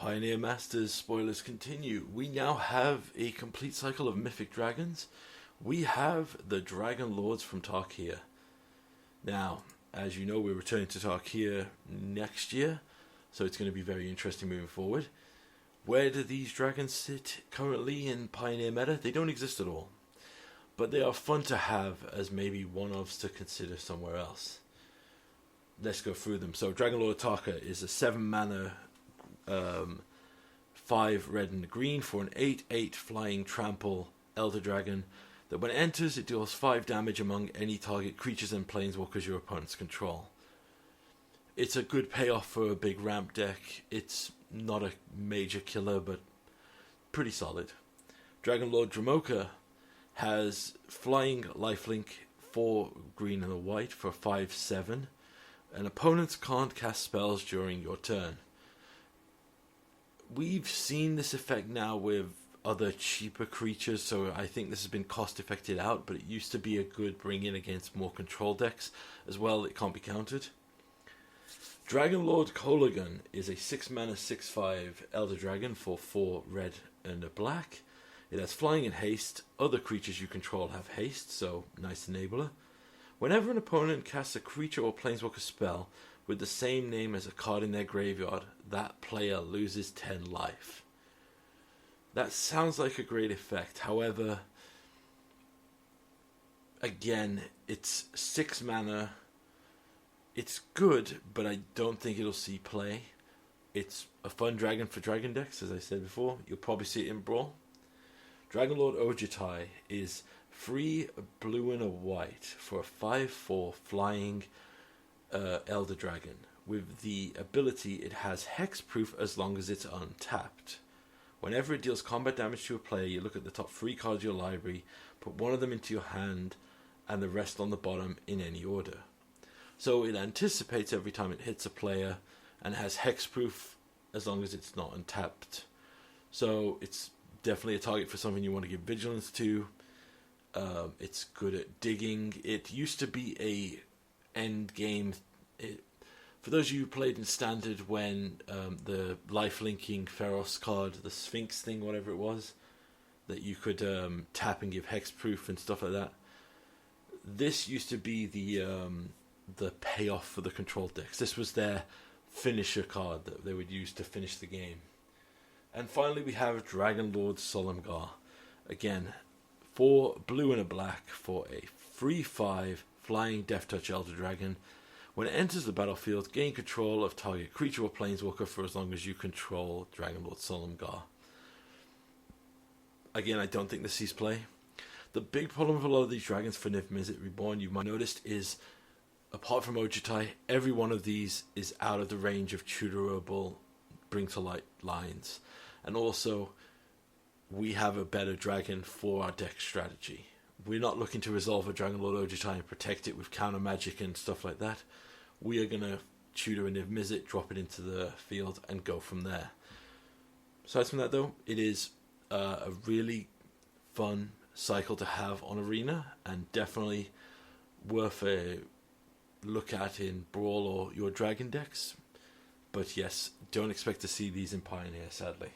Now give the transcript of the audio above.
Pioneer Masters spoilers continue. We now have a complete cycle of mythic dragons. We have the Dragon Lords from Tarkir. Now, as you know, we're returning to Tarkir next year, so it's going to be very interesting moving forward. Where do these dragons sit currently in Pioneer meta? They don't exist at all, but they are fun to have as maybe one-offs to consider somewhere else. Let's go through them. So Dragon Lord Tarkir is a 7 mana, 5 red and green for an 8/8 flying trample Elder Dragon that when it enters it deals 5 damage among any target creatures and planeswalkers your opponents control. It's a good payoff for a big ramp deck. It's not a major killer, but pretty solid. Dragon Lord Dramoka has flying lifelink 4 green and a white for 5/7. And opponents can't cast spells during your turn. We've seen this effect now with other cheaper creatures, so I think this has been cost affected out, but it used to be a good bring in against more control decks as well. It can't be countered. Dragon Lord Kolaghan is a 6 mana 6/5 Elder Dragon for 4 red and a black. It has flying and haste. Other creatures you control have haste, so nice enabler. Whenever an opponent casts a creature or planeswalker spell with the same name as a card in their graveyard, that player loses 10 life. That sounds like a great effect. However, again, it's 6 mana. It's good, but I don't think it'll see play. It's a fun dragon for dragon decks, as I said before. You'll probably see it in Brawl. Dragon Lord Ojutai is 3 blue and a white for a 5/4 flying Elder Dragon. With the ability, it has hexproof as long as it's untapped. Whenever it deals combat damage to a player, you look at the top 3 cards of your library, put one of them into your hand, and the rest on the bottom in any order. So it anticipates every time it hits a player, and has hexproof as long as it's not untapped. So it's definitely a target for something you want to give vigilance to. It's good at digging. It used to be a end game. For those of you who played in Standard when the life-linking Feros card, the Sphinx thing, whatever it was, that you could tap and give hexproof and stuff like that. This used to be the payoff for the control decks. This was their finisher card that they would use to finish the game. And finally we have Dragon Lord Solemgar. Again, 4 blue and a black for a 3/5 flying Death Touch Elder Dragon. When it enters the battlefield, gain control of target creature or planeswalker for as long as you control Dragon Lord Solemgar. Again, I don't think this sees play. The big problem with a lot of these dragons for Niv Mizzet Reborn, you might have noticed, is apart from Ojutai, every one of these is out of the range of tutorable Bring to Light lines. And also, we have a better dragon for our deck strategy. We're not looking to resolve a Dragon Lord Ojutai and protect it with counter magic and stuff like that. We are going to tutor a Niv Mizzet, drop it into the field, and go from there. Aside from that, though, it is a really fun cycle to have on Arena, and definitely worth a look at in Brawl or your Dragon decks. But yes, don't expect to see these in Pioneer, sadly.